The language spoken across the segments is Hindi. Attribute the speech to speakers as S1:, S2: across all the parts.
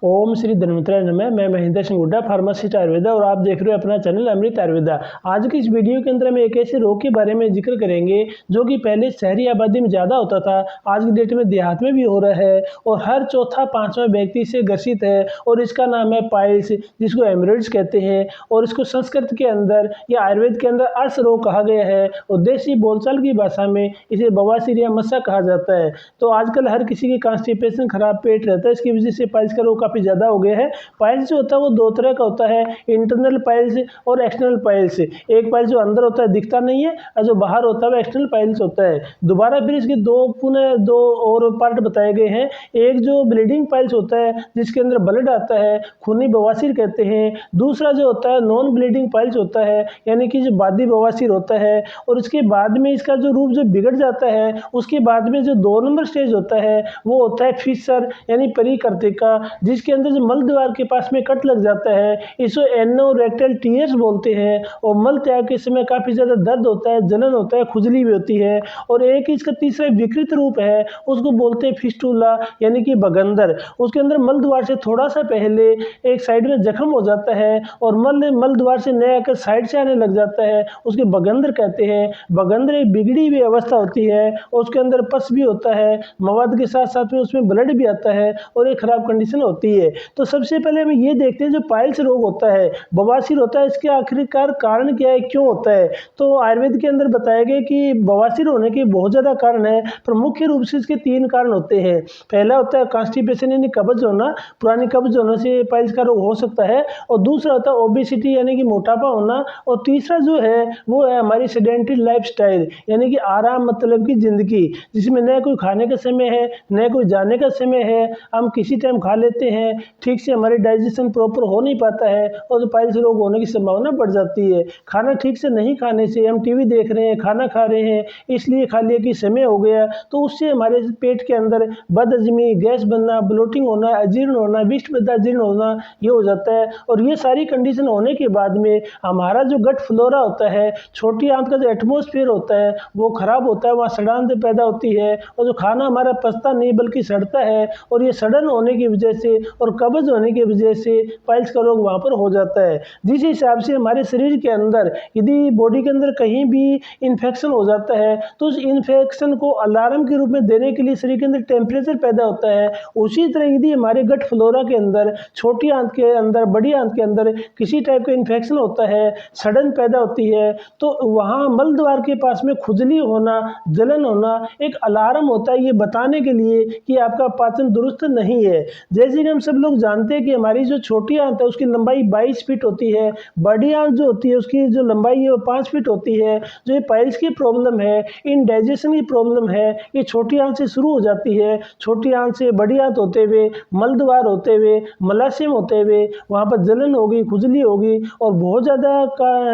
S1: ओम श्री धन्वंतराय नमः। मैं महेंद्र सिंह हुड्डा, फार्मासिस्ट आयुर्वेदा, और आप देख रहे हो अपना चैनल अमृत आयुर्वेदा। आज की इस वीडियो के अंदर हम एक ऐसे रोग के बारे में जिक्र करेंगे जो कि पहले शहरी आबादी में ज़्यादा होता था, आज की डेट में देहात में भी हो रहा है और हर चौथा पांचवा व्यक्ति से ग्रसित है। और इसका नाम है पाइल्स, जिसको हेमरोइड्स कहते हैं। और इसको संस्कृत के अंदर या आयुर्वेद के अंदर अर्श रोग कहा गया है और देसी बोलचाल की भाषा में इसे बवासीर या मस्सा कहा जाता है। तो आजकल हर किसी की कॉन्स्टिपेशन, खराब पेट रहता है, इसकी वजह से पाइल्स का रोग काफ़ी ज़्यादा हो गया है। पाइल्स जो होता है वो दो तरह का होता है, इंटरनल पाइल्स और एक्सटर्नल पाइल्स। एक पाइल्स जो अंदर होता है दिखता नहीं है और जो बाहर होता है वो एक्सटर्नल पाइल्स होता है। दोबारा फिर इसके दो और पार्ट बताए गए हैं। एक जो ब्लीडिंग पाइल्स होता है जिसके अंदर ब्लड आता है, खूनी बवासीर कहते हैं। दूसरा जो होता है नॉन ब्लीडिंग पाइल्स होता है, यानी कि जो बादी बवासीर होता है। और उसके बाद में इसका जो रूप जो बिगड़ जाता है, उसके बाद में जो 2 नंबर स्टेज होता है वो होता है फिशर यानी परिकर्तिका, जिसके अंदर जो मल द्वार के पास में कट लग जाता है। इसको एनोरेक्टल टीयर्स बोलते हैं। और मल त्याग के समय काफ़ी ज़्यादा दर्द होता है, जलन होता है, खुजली भी होती है। और एक इसका तीसरा विकृत रूप है, उसको बोलते हैं फिस्टुला यानी कि बगंदर। उसके अंदर मल द्वार से थोड़ा सा पहले एक साइड में जख्म हो जाता है और मल द्वार से नया आकर साइड से आने लग जाता है, उसके बगंदर कहते हैं। बगंदर एक बिगड़ी हुई अवस्था होती है और उसके अंदर पस भी होता है, मवाद के साथ साथ में उसमें ब्लड भी आता है और एक खराब कंडीशन होती है। तो सबसे पहले हम ये देखते हैं जो पाइल्स रोग होता है, बवासीर होता है, इसके आखिरकार कारण क्या है, क्यों होता है। तो आयुर्वेद के अंदर बताया गया कि बवासीर होने के बहुत ज़्यादा कारण है, पर मुख्य रूप से इसके 3 कारण होते हैं। पहला होता है कॉन्स्टिपेशन यानी कब्ज होना, पुरानी कब्ज होने से पाइल्स का रोग हो सकता है। और दूसरा होता है ओबेसिटी यानी कि मोटापा होना। और तीसरा जो है वो है हमारी सेडेंटरी लाइफस्टाइल यानी कि आराम मतलब की ज़िंदगी, जिसमें न कोई खाने का समय है न कोई जाने का समय है। हम किसी टाइम खा लेते हैं, ठीक से हमारे डाइजेशन प्रॉपर हो नहीं पाता है और पाइल्स रोग होने की संभावना बढ़ जाती है। खाना ठीक से नहीं खाने से, हम टीवी देख रहे हैं, खाना खा रहे हैं, इसलिए खा लिया कि समय हो गया, तो उससे हमारे पेट के अंदर बदहजमी, गैस बनना, ब्लोटिंग होना, अजीर्ण होना, विष्ठबद्धाजीर्ण होना, ये हो जाता है। और ये सारी कंडीशन होने के बाद में हमारा जो गट फ्लोरा होता है, छोटी आंत का जो एटमोस्फेयर होता है वो खराब होता है, वहाँ सड़ान पैदा होती है और जो खाना हमारा पचता नहीं बल्कि सड़ता है। और ये सड़न होने की वजह से और कब्ज होने की वजह से पाइल्स का रोग वहाँ पर हो जाता है। जिस हिसाब से हमारे शरीर के अंदर यदि बॉडी के अंदर कहीं भी इन्फेक्शन हो जाता है तो उस इन्फेक्शन को अलार्म के रूप में देने के लिए शरीर के अंदर टेम्परेचर पैदा होता है। उसी तरह यदि हमारे गट फ्लोरा के अंदर, छोटी आंत के अंदर, बड़ी आंत के अंदर किसी टाइप का इन्फेक्शन होता है, सड़न पैदा होती है, तो वहाँ मल द्वार के पास में खुजली होना, जलन होना एक अलार्म होता है, ये बताने के लिए कि आपका पाचन दुरुस्त नहीं है। जैसे कि हम सब लोग जानते हैं कि हमारी जो छोटी आंत है उसकी लंबाई 22 फीट होती है, बड़ी आंत जो होती है उसकी जो लंबाई है वो 5 फीट होती है। जो ये पाइल्स की प्रॉब्लम है, इनडाइजेशन की प्रॉब्लम है, ये छोटी आंत से शुरू हो जाती है। छोटी आंत से बड़ी आंत होते हुए, मल द्वार होते हुए, मलाशयम होते हुए वहाँ पर जलन होगी, खुजली होगी और बहुत ज़्यादा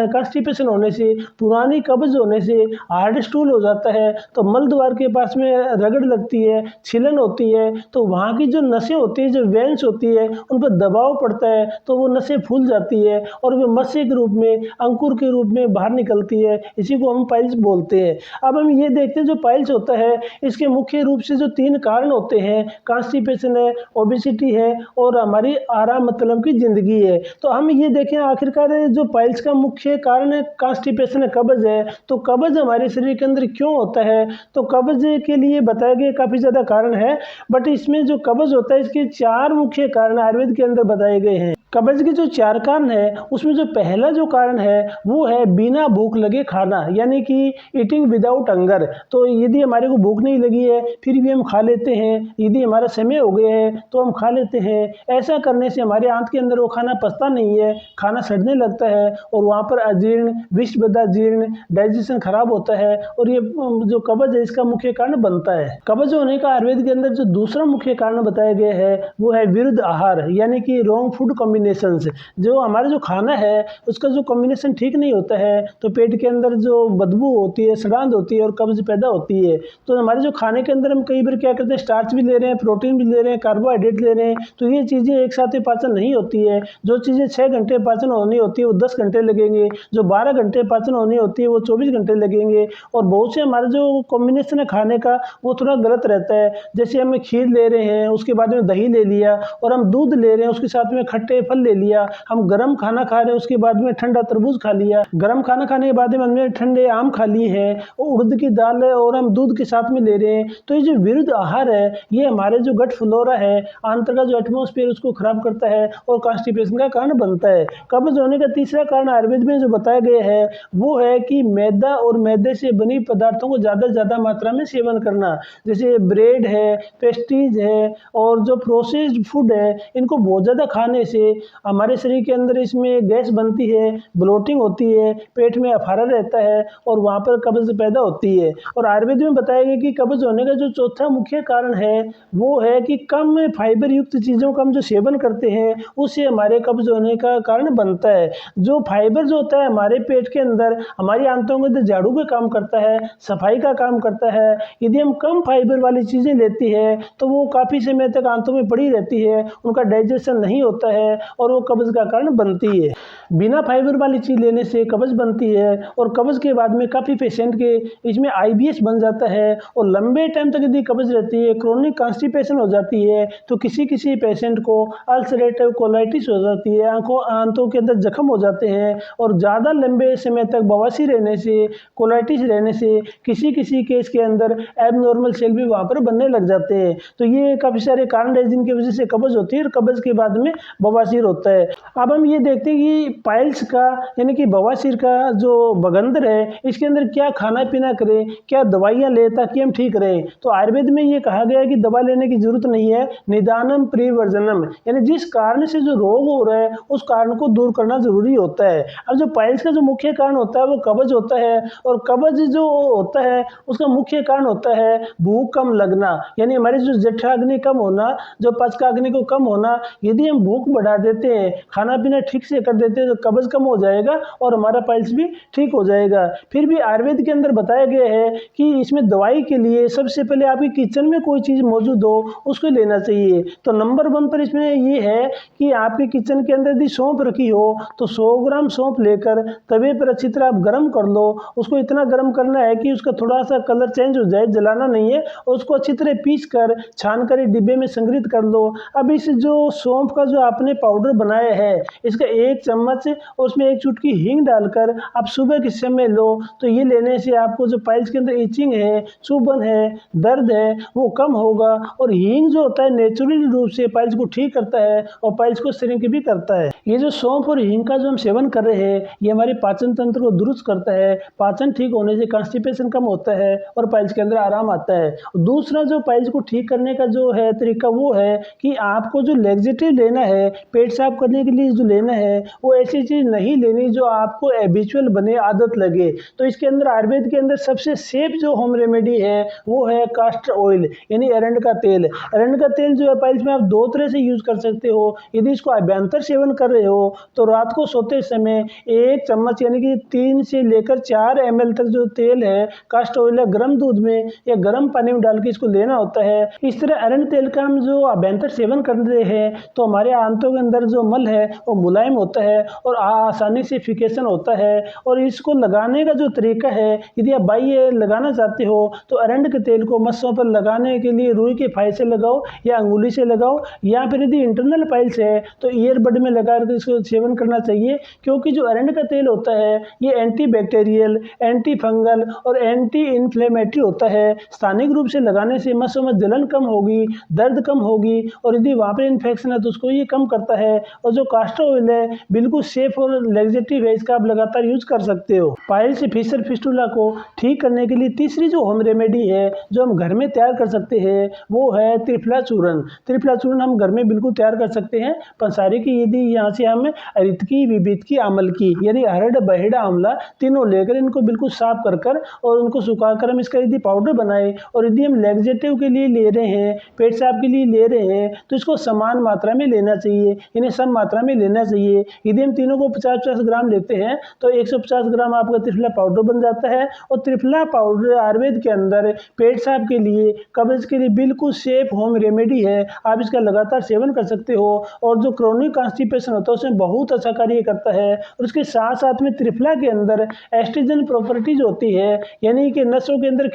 S1: कॉन्स्टिपेशन होने से, पुरानी कब्ज होने से हार्ड स्टूल हो जाता है। तो मल द्वार के पास में रगड़ लगती है, छिलन होती है, तो वहाँ की जो नसें होती है, जो वेंस होती है, उन पर दबाव पड़ता है तो वो नसें फूल जाती है और वे मस्से के रूप में, अंकुर के रूप में बाहर निकलती है। इसी को हम पाइल्स बोलते हैं। अब हम ये देखते हैं जो पाइल्स होता है इसके मुख्य रूप से जो 3 कारण होते हैं, कॉन्स्टिपेशन है, ओबेसिटी है और हमारी आराम मतलब की ज़िंदगी है। तो हम ये देखें आखिरकार जो पाइल्स का मुख्य कारण है कॉन्स्टिपेशन है, कब्ज है। तो कब्ज हमारे शरीर के अंदर क्यों होता है, तो कब्ज के लिए बताया गया काफ़ी ज़्यादा कारण है, बट इसमें जो कब्ज होता है इसके 4 मुख्य कारण आयुर्वेद के अंदर बताए गए हैं। कब्ज के जो 4 कारण है उसमें जो पहला जो कारण है वो है बिना भूख लगे खाना, यानी कि ईटिंग विदाउट हंगर। तो यदि हमारे को भूख नहीं लगी है फिर भी हम खा लेते हैं, यदि हमारा समय हो गया है तो हम खा लेते हैं। ऐसा करने से हमारे आंत के अंदर वो खाना पचता नहीं है, खाना सड़ने लगता है और वहाँ पर अजीर्ण, विष्ठबद्धाजीर्ण, डाइजेशन खराब होता है और ये जो कब्ज है इसका मुख्य कारण बनता है। कब्ज होने का आयुर्वेद के अंदर जो दूसरा मुख्य कारण बताया गया है वो है विरुद्ध आहार, यानी कि रॉन्ग फूड कॉम्बिनेशंस, जो हमारा जो खाना है उसका जो कॉम्बिनेशन ठीक नहीं होता है तो पेट के अंदर जो बदबू होती है, सड़ांध होती है और कब्ज पैदा होती है। तो हमारे जो खाने के अंदर हम कई बार क्या करते हैं, स्टार्च भी ले रहे हैं, प्रोटीन भी ले रहे हैं, कार्बोहाइड्रेट ले रहे हैं, तो ये चीज़ें एक साथ ही पाचन नहीं होती है। जो चीज़ें 6 घंटे पाचन होनी होती है वो 10 घंटे लगेंगे, जो 12 घंटे पाचन होनी होती है वो 24 घंटे लगेंगे। और बहुत से हमारा जो कॉम्बिनेशन है खाने का वो थोड़ा गलत रहता है। जैसे हम खीर ले रहे हैं, उसके बाद में दही ले लिया, और हम दूध ले रहे हैं उसके साथ में खट्टे फल ले लिया, हम गर्म खाना खा रहे हैं उसके बाद में ठंडा तरबूज खा लिया, गर्म खाना खाने के बाद में हमने ठंडे आम खा लिए हैं, उड़द की दाल है और हम दूध के साथ में ले रहे हैं। तो ये जो विरुद्ध आहार है ये हमारे जो गट फ्लोरा है, आंत का जो एटमॉस्फेयर उसको खराब करता है और कॉन्स्टिपेशन का कारण बनता है। कब्ज होने का तीसरा कारण आयुर्वेद में जो बताया गया है वो है कि मैदा और मैदे से बनी पदार्थों को ज़्यादा से ज़्यादा मात्रा में सेवन करना, जैसे ब्रेड है, पेस्ट्रीज है और जो प्रोसेस्ड फूड है, इनको बहुत ज़्यादा खाने से हमारे शरीर के अंदर इसमें गैस बनती है, ब्लोटिंग होती है, पेट में अफारा रहता है और वहाँ पर कब्ज पैदा होती है। और आयुर्वेद में बताया गया कि कब्ज होने का जो चौथा मुख्य कारण है वो है कि कम फाइबर युक्त चीज़ों का हम जो सेवन करते हैं उससे हमारे कब्ज होने का कारण बनता है। जो फाइबर जो होता है हमारे पेट के अंदर हमारी आंतों के अंदर झाड़ू का काम करता है, सफाई का काम करता है। यदि हम कम फाइबर वाली चीज़ें लेती है तो वो काफ़ी समय तक आंतों में पड़ी रहती है, उनका डाइजेशन नहीं होता है और वो कब्ज का कारण बनती है। बिना फाइबर वाली चीज़ लेने से कब्ज बनती है और कब्ज के बाद में काफ़ी पेशेंट के इसमें IBS बन जाता है और लंबे टाइम तक यदि कब्ज रहती है, क्रोनिक कॉन्स्टिपेशन हो जाती है, तो किसी पेशेंट को अल्सरेटिव कोलाइटिस हो जाती है, आंतों के अंदर जख्म हो जाते हैं और ज़्यादा लंबे समय तक बवासीर रहने से, कोलाइटिस रहने से किसी केस के अंदर एबनॉर्मल सेल भी वहाँ पर बनने लग जाते हैं। तो ये काफ़ी सारे कारण है जिनकी वजह से कब्ज होती है और कब्ज के बाद में बवासीर होता है। अब हम ये देखते हैं कि पाइल्स का यानी कि बवासीर का जो बगंदर है इसके अंदर क्या खाना पीना करें, क्या दवाइयाँ लें ताकि हम ठीक रहें। तो आयुर्वेद में ये कहा गया है कि दवा लेने की जरूरत नहीं है, निदानम परिवर्जनम, यानी जिस कारण से जो रोग हो रहा है उस कारण को दूर करना जरूरी होता है। अब जो पाइल्स का जो मुख्य कारण होता है वो कब्ज होता है और कब्ज जो होता है उसका मुख्य कारण होता है भूख कम लगना, यानी हमारी जो जठराग्नि कम होना, जो पचकाग्नि को कम होना। यदि हम भूख बढ़ा देते हैं, खाना पीना ठीक से कर देते हैं तो कब्ज कम हो जाएगा और हमारा पाइल्स भी ठीक हो जाएगा। फिर भी आयुर्वेद के अंदर बताया गया है कि इसमें दवाई के लिए सबसे पहले आपकी किचन में कोई चीज़ मौजूद हो उसको लेना चाहिए। तो नंबर 1 पर इसमें ये है कि आपके किचन के अंदर यदि सौंफ रखी हो तो 100 ग्राम सौंफ लेकर तवे पर अच्छी तरह आप गर्म कर लो। उसको इतना गर्म करना है कि उसका थोड़ा सा कलर चेंज हो जाए, जलाना नहीं है, और उसको अच्छी तरह पीस कर छान कर डिब्बे में संग्रहित कर लो। अब इस जो सौंफ का जो आपने पाउडर बनाया है इसका 1 चम्मच और उसमें 1 चुटकी हींग डालकर आप सुबह के समय लो। तो ये लेने से आपको जो पाइल्स के अंदर इचिंग है, चुभन है, दर्द है वो कम होगा। और हींग जो होता है नेचुरली रूप से पाइल्स को ठीक करता है और पाइल्स को श्रिंक भी करता है। ये जो सौंफ और हींग का जो हम सेवन कर रहे हैं ये हमारे पाचन तंत्र को दुरुस्त करता है। पाचन ठीक होने से कॉन्स्टिपेशन कम होता है और पाइल्स के अंदर आराम आता है। दूसरा जो पाइल्स को ठीक करने का जो है तरीका वो है कि आपको जो लैक्सेटिव लेना है, पेट साफ करने के लिए जो लेना है वो ऐसी चीज़ नहीं लेनी जो आपको हैबिचुअल बने, आदत लगे। तो इसके अंदर आयुर्वेद के अंदर सबसे सेफ जो होम रेमेडी है वो है कास्टर ऑयल, यानी अरंड का तेल। अरंड का तेल जो है पाइल्स में आप 2 तरह से यूज कर सकते हो। यदि इसको अभ्यंतर सेवन कर रहे हो तो रात को सोते समय 1 चम्मच यानी कि 3 से लेकर 4 ml तक जो तेल है कास्टर ऑयल है गर्म दूध में या गर्म पानी में डाल के इसको लेना होता है। इस तरह अरंड तेल का हम जो अभ्यंतर सेवन कर रहे हैं तो हमारे आंतों के अंदर जो मल है वो मुलायम होता है और आसानी से फिकेशन होता है। और इसको लगाने का जो तरीका है, यदि आप बाह्य लगाना चाहते हो तो अरंड के तेल को मस्सों पर लगाने के लिए रुई के फाई से लगाओ या अंगुली से लगाओ, या फिर यदि इंटरनल पाइल्स है तो ईयरबड में लगा कर इसको सेवन करना चाहिए। क्योंकि जो अरंड का तेल होता है ये एंटी बैक्टीरियल, एंटी फंगल और एंटी इन्फ्लेमेटरी होता है। स्थानिक रूप से लगाने से मस्सों में जलन कम होगी, दर्द कम होगी और यदि वहाँ पर इन्फेक्शन है तो उसको ये कम करता है। और जो कास्टर ऑयल है बिल्कुल सेफ और लैक्सेटिव है, इसका आप लगातार यूज कर सकते हो। पाइल्स फिशर फिस्टुला को ठीक करने के लिए तीसरी जो होम रेमेडी है जो हम घर में तैयार कर सकते हैं वो है त्रिफला चूर्ण। त्रिफला चूर्ण हम घर में बिल्कुल तैयार कर सकते हैं। पंसारी की यदि यहाँ से हम अरितकी, विबितकी, आमल की यानी अरहर, बहेड़ा, आंवला तीनों लेकर इनको बिल्कुल साफ कर और उनको सुखाकर हम इसका यदि पाउडर बनाए और यदि हम लैक्सेटिव के लिए ले रहे हैं, पेट साफ के लिए ले रहे हैं तो इसको समान मात्रा में लेना चाहिए। इन्हें सम मात्रा में लेना चाहिए। यदि हम तीनों को 50-50 ग्राम लेते हैं तो 150 ग्राम आपका त्रिफला पाउडर बन जाता है। और त्रिफला पाउडर आयुर्वेद के अंदर पेट साफ के लिए, कब्ज के लिए बिल्कुल सेफ होम रेमेडी है। आप इसका लगातार सेवन कर सकते हो और जो क्रोनिक कॉन्स्टिपेशन होता है उसमें बहुत अच्छा कार्य करता है। और उसके साथ साथ में त्रिफला के अंदर एस्ट्रोजन प्रॉपर्टीज होती है, यानी कि नसों के अंदर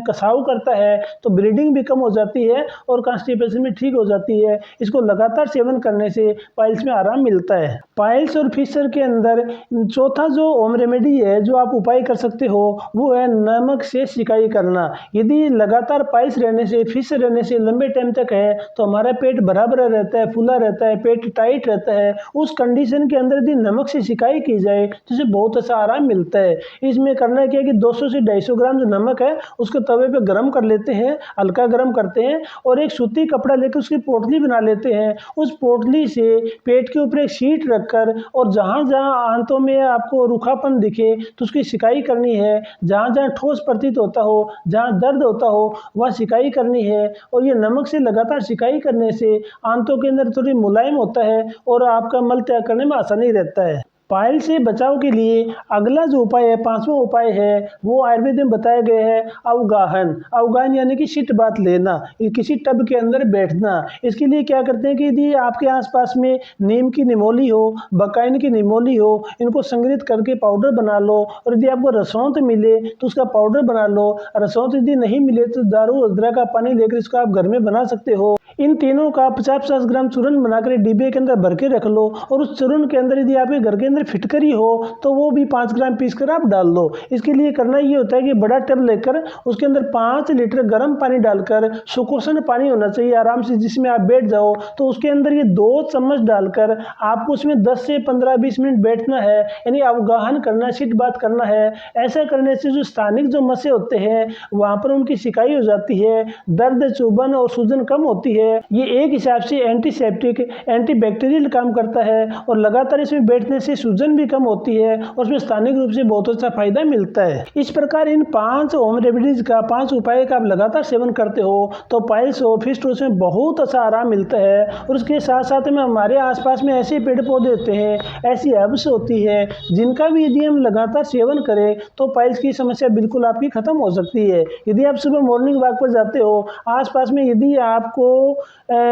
S1: कसाव करता है, तो ब्लीडिंग भी कम हो जाती है और कॉन्स्टिपेशन भी ठीक हो जाती है। इसको लगातार सेवन करने से पाइल्स में आराम मिलता है। पाइल्स और फिशर के अंदर चौथा जो होम रेमेडी है, जो आप उपाय कर सकते हो, वो है नमक से सिकाई करना। यदि लगातार पाइल्स रहने से, फिशर रहने से लंबे टाइम तक है तो हमारा पेट भरा भरा रहता है, फूला रहता है, पेट टाइट रहता है। उस कंडीशन के अंदर यदि नमक से सिकाई की जाए तो इसे बहुत अच्छा आराम मिलता है। इसमें करना क्या है कि 200 से 250 ग्राम जो नमक है उसको तवे पे गर्म कर लेते हैं, हल्का गर्म करते हैं और एक सूती कपड़ा लेकर उसकी पोटली बना लेते हैं। उस पोटली से पेट के ऊपर एक शीट रखकर और जहाँ जहाँ आंतों में आपको रूखापन दिखे तो उसकी सिकाई करनी है। जहाँ जहाँ ठोस प्रतीत होता हो, जहाँ दर्द होता हो, वह सिकाई करनी है। और ये नमक से लगातार सिकाई करने से आंतों के अंदर थोड़ी मुलायम होता है और आपका मल त्याग करने में आसानी रहता है। पाइल से बचाव के लिए अगला जो उपाय है, 5वां उपाय है, वो आयुर्वेद में बताया गया है अवगाहन। अवगाहन यानी कि सिट बात लेना, किसी टब के अंदर बैठना। इसके लिए क्या करते हैं कि यदि आपके आसपास में नीम की निमोली हो, बकाइन की निमोली हो, इनको संग्रहित करके पाउडर बना लो। और यदि आपको रसौंत मिले तो उसका पाउडर बना लो। रसौंत यदि नहीं मिले तो दारू अदरक का पानी लेकर इसको आप घर में बना सकते हो। इन तीनों का 50-50 ग्राम चूर्ण बनाकर डिब्बे के अंदर भर के रख लो। और उस चूर्ण के अंदर यदि आपके घर के अंदर फिटकरी हो तो वो भी 5 ग्राम पीस कर आप डाल दो। इसके लिए करना ये होता है कि बड़ा टब लेकर उसके अंदर 5 लीटर गर्म पानी डालकर, सुकोषण पानी होना चाहिए आराम से, जिसमें आप बैठ जाओ, तो उसके अंदर ये 2 चम्मच डालकर आपको उसमें 10 से 15-20 मिनट बैठना है, यानी अवगाहन करना, सिट बात करना है। ऐसा करने से जो स्थानिक जो मसे होते हैं वहाँ पर उनकी सिकाई हो जाती है, दर्द, चुभन और सूजन कम होती है। ये एक हिसाब से एंटीसेप्टिक, एंटीबैक्टीरियल काम करता है और लगातार इसमें बैठने से सूजन भी कम होती है और उसमें स्थानिक रूप से बहुत अच्छा फायदा मिलता है। इस प्रकार इन 5 होम रेमेडीज का, 5 उपाय का आप लगातार सेवन करते हो तो पाइल्स हो, फिस्ट हो, उसमें बहुत अच्छा आराम मिलता है। और उसके साथ साथ में हमारे आसपास में ऐसे पेड़ पौधे होते हैं, ऐसी हर्ब्स होती है जिनका भी यदि हम लगातार सेवन करें तो पाइल्स की समस्या बिल्कुल आपकी खत्म हो सकती है। यदि आप सुबह मॉर्निंग वॉक पर जाते हो, आसपास में यदि आपको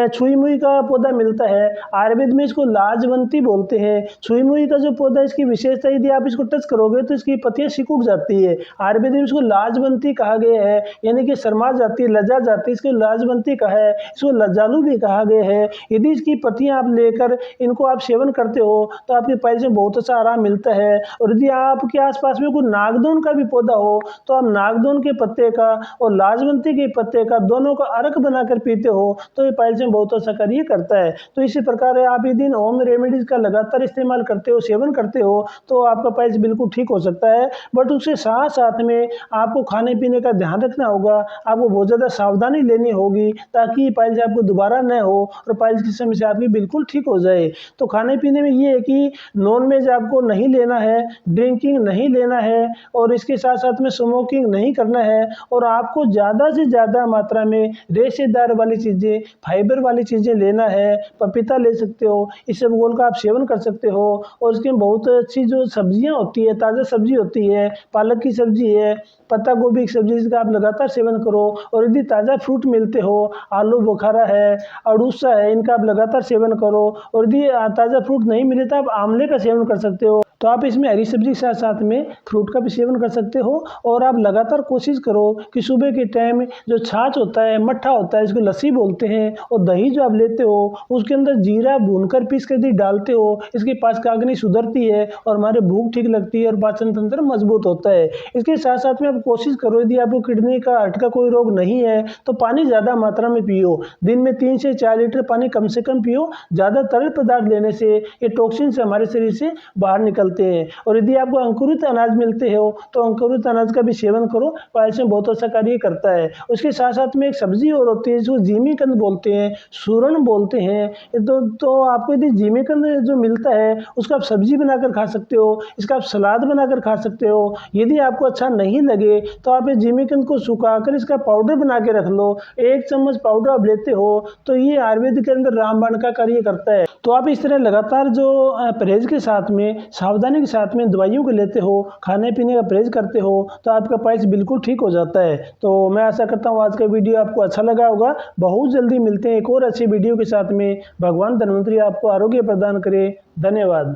S1: छुई मुई का पौधा मिलता है, आयुर्वेद में इसको लाजवंती बोलते हैं। छुई मुई का जो पौधा, इसकी विशेषता यदि आप इसको टच करोगे तो इसकी पत्तियां सिकुड़ जाती है। आयुर्वेद में इसको लाजवंती कहा गया है, यानी कि शर्मा जाती है, लजा जाती है, इसको लाजवंती कहा है। इसको लजालू भी कहा गया है। यदि इसकी पत्तियां आप लेकर इनको आप सेवन करते हो तो आपके पाइल्स में बहुत अच्छा आराम मिलता है। और यदि आपके आसपास में कोई नागदोन का भी पौधा हो तो आप नागदोन के पत्ते का और लाजवंती के पत्ते का दोनों का अर्क बनाकर पीते हो तो ये पाइल्स में बहुत अच्छा कार्य करता है। तो इसी प्रकार आप यदि होम रेमेडीज का लगातार इस्तेमाल करते हो, सेवन करते हो, तो आपका पाइल्स बिल्कुल ठीक हो सकता है। बट उसके साथ साथ में आपको खाने पीने का ध्यान रखना होगा, आपको बहुत ज़्यादा सावधानी लेनी होगी ताकि पाइल्स आपको दोबारा न हो और पाइल्स की समस्या आपकी बिल्कुल ठीक हो जाए। तो खाने पीने में ये है कि नॉन वेज आपको नहीं लेना है, ड्रिंकिंग नहीं लेना है और इसके साथ साथ में स्मोकिंग नहीं करना है। और आपको ज़्यादा से ज़्यादा मात्रा में रेशेदार वाली चीज़ें, फाइबर वाली चीज़ें लेना है। पपीता ले सकते हो, इसबगोल का आप सेवन कर सकते हो। और इसके बहुत अच्छी जो सब्जियां होती है, ताज़ा सब्जी होती है, पालक की सब्जी है, पत्ता गोभी की सब्जी, इसका आप लगातार सेवन करो। और यदि ताज़ा फ्रूट मिलते हो, आलू बुखारा है, अड़ूसा है, इनका आप लगातार सेवन करो। और यदि ताज़ा फ्रूट नहीं मिले तो आप आंवले का सेवन कर सकते हो। तो आप इसमें हरी सब्जी के साथ साथ में फ्रूट का भी सेवन कर सकते हो। और आप लगातार कोशिश करो कि सुबह के टाइम जो छाछ होता है, मट्ठा होता है, इसको लस्सी बोलते हैं, और दही जो आप लेते हो उसके अंदर जीरा भूनकर पीस कर यदि डालते हो, इसके पाचकाग्नि सुधरती है और हमारे भूख ठीक लगती है और पाचन तंत्र मजबूत होता है। इसके साथ साथ में आप कोशिश करो, यदि आपको किडनी का, हार्ट का कोई रोग नहीं है तो पानी ज़्यादा मात्रा में पियो। दिन में 3 से 4 लीटर पानी कम से कम पियो। ज़्यादा तरल पदार्थ लेने से ये टॉक्सिन से हमारे शरीर से बाहर निकल निकलते हैं। और यदि आपको अंकुरित अनाज मिलते हो तो अंकुरित अनाज का भी सेवन करो, पाइल्स में बहुत अच्छा कार्य करता है। उसके साथ साथ में एक सब्जी और होती है जिसको जिमीकंद बोलते हैं, सूरन बोलते हैं। तो आपको यदि जिमीकंद जो मिलता है उसका आप सब्जी बनाकर खा सकते हो, इसका आप सलाद बनाकर खा सकते हो। यदि आपको अच्छा नहीं लगे तो आप ये जिमीकंद को सुखाकर इसका पाउडर बना के रख लो। 1 चम्मच पाउडर आप लेते हो तो ये आयुर्वेद के अंदर रामबाण का कार्य करता है। तो आप इस तरह लगातार जो परहेज के साथ में, सावधानी के साथ में दवाइयों को लेते हो, खाने पीने का परहेज करते हो तो आपका पाइल्स बिल्कुल ठीक हो जाता है। तो मैं आशा करता हूँ आज का वीडियो आपको अच्छा लगा होगा। बहुत जल्दी मिलते हैं एक और अच्छी वीडियो के साथ में। भगवान धन्वंतरी आपको आरोग्य प्रदान करे। धन्यवाद।